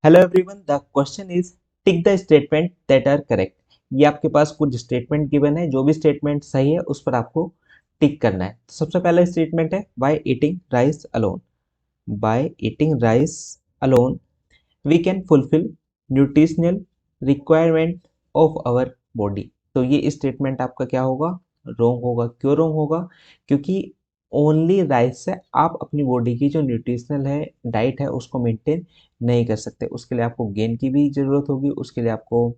Hello everyone, the question is tick the statement that are correct. ये आपके पास कुछ statement given है, जो भी स्टेटमेंट सही है उस पर आपको टिक करना है। तो सबसे पहला स्टेटमेंट है by eating rice alone. By eating rice alone we can fulfil nutritional requirement of our body. तो ये स्टेटमेंट आपका क्या होगा? रॉन्ग होगा। क्यों रॉन्ग होगा? क्योंकि ओनली राइस से आप अपनी बॉडी की जो न्यूट्रिशनल है डाइट है उसको मेंटेन नहीं कर सकते। उसके लिए आपको गेन की भी ज़रूरत होगी, उसके लिए आपको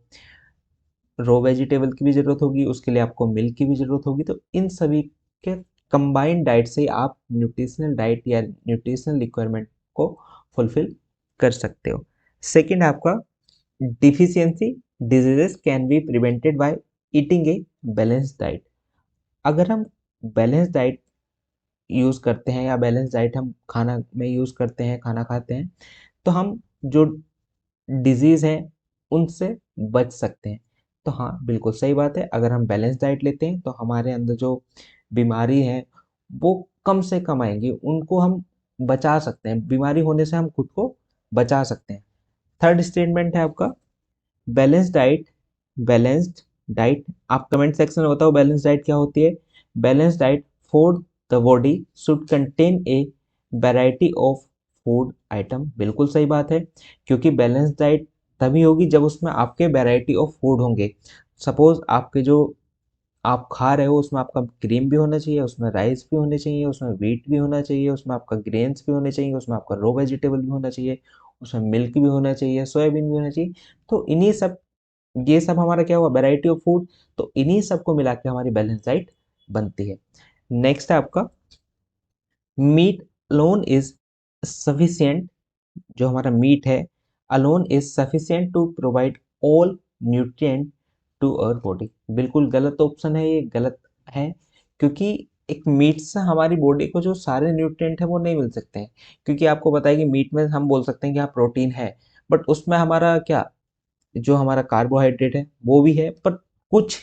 रो वेजिटेबल की भी ज़रूरत होगी, उसके लिए आपको मिल्क की भी ज़रूरत होगी। तो इन सभी के कंबाइंड डाइट से आप न्यूट्रिशनल डाइट या न्यूट्रिशनल रिक्वायरमेंट को फुलफिल कर सकते हो। सेकंड आपका deficiency diseases can be prevented by eating a balance diet. अगर हम बैलेंस डाइट यूज़ करते हैं या बैलेंस डाइट हम खाना में यूज़ करते हैं, खाना खाते हैं, तो हम जो डिजीज़ हैं उनसे बच सकते हैं। तो हाँ, बिल्कुल सही बात है। अगर हम बैलेंस डाइट लेते हैं तो हमारे अंदर जो बीमारी है वो कम से कम आएंगी, उनको हम बचा सकते हैं। बीमारी होने से हम खुद को बचा सकते हैं। थर्ड स्टेटमेंट है आपका बैलेंस डाइट। बैलेंस्ड डाइट, आप कमेंट सेक्शन में बताओ बैलेंस डाइट क्या होती है। Balance diet for the body should contain a variety of food item. बिल्कुल सही बात है, क्योंकि बैलेंस डाइट तभी होगी जब उसमें आपके वैरायटी ऑफ फूड होंगे। सपोज आपके जो आप खा रहे हो उसमें आपका क्रीम भी होना चाहिए, उसमें राइस भी होने चाहिए, उसमें व्हीट भी होना चाहिए, उसमें आपका ग्रेन्स भी होने चाहिए, उसमें आपका रो वेजिटेबल भी होना चाहिए, उसमें मिल्क भी होना चाहिए, सोयाबीन भी होना चाहिए। तो इन्हीं सब, ये सब हमारा क्या हुआ? Variety of food. तो इन्हीं सब को मिला के हमारी बैलेंस डाइट बनती है। नेक्स्ट है आपका मीट अलोन इज सफिशिएंट। जो हमारा मीट है alone is sufficient to provide all nutrient to our body. बिल्कुल गलत ऑप्शन है, ये गलत है। क्योंकि एक मीट से हमारी बॉडी को जो सारे न्यूट्रिएंट है वो नहीं मिल सकते हैं। क्योंकि आपको पता है कि मीट में हम बोल सकते हैं कि हाँ प्रोटीन है, बट उसमें हमारा क्या, जो हमारा कार्बोहाइड्रेट है वो भी है, पर कुछ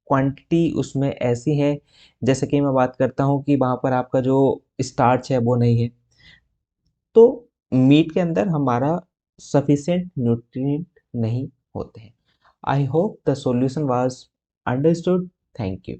क्वांटिटी उसमें ऐसी है, जैसे कि मैं बात करता हूँ कि वहाँ पर आपका जो स्टार्च है वो नहीं है। तो मीट के अंदर हमारा सफिशिएंट न्यूट्रिएंट नहीं होते हैं। I hope the solution was understood. Thank you.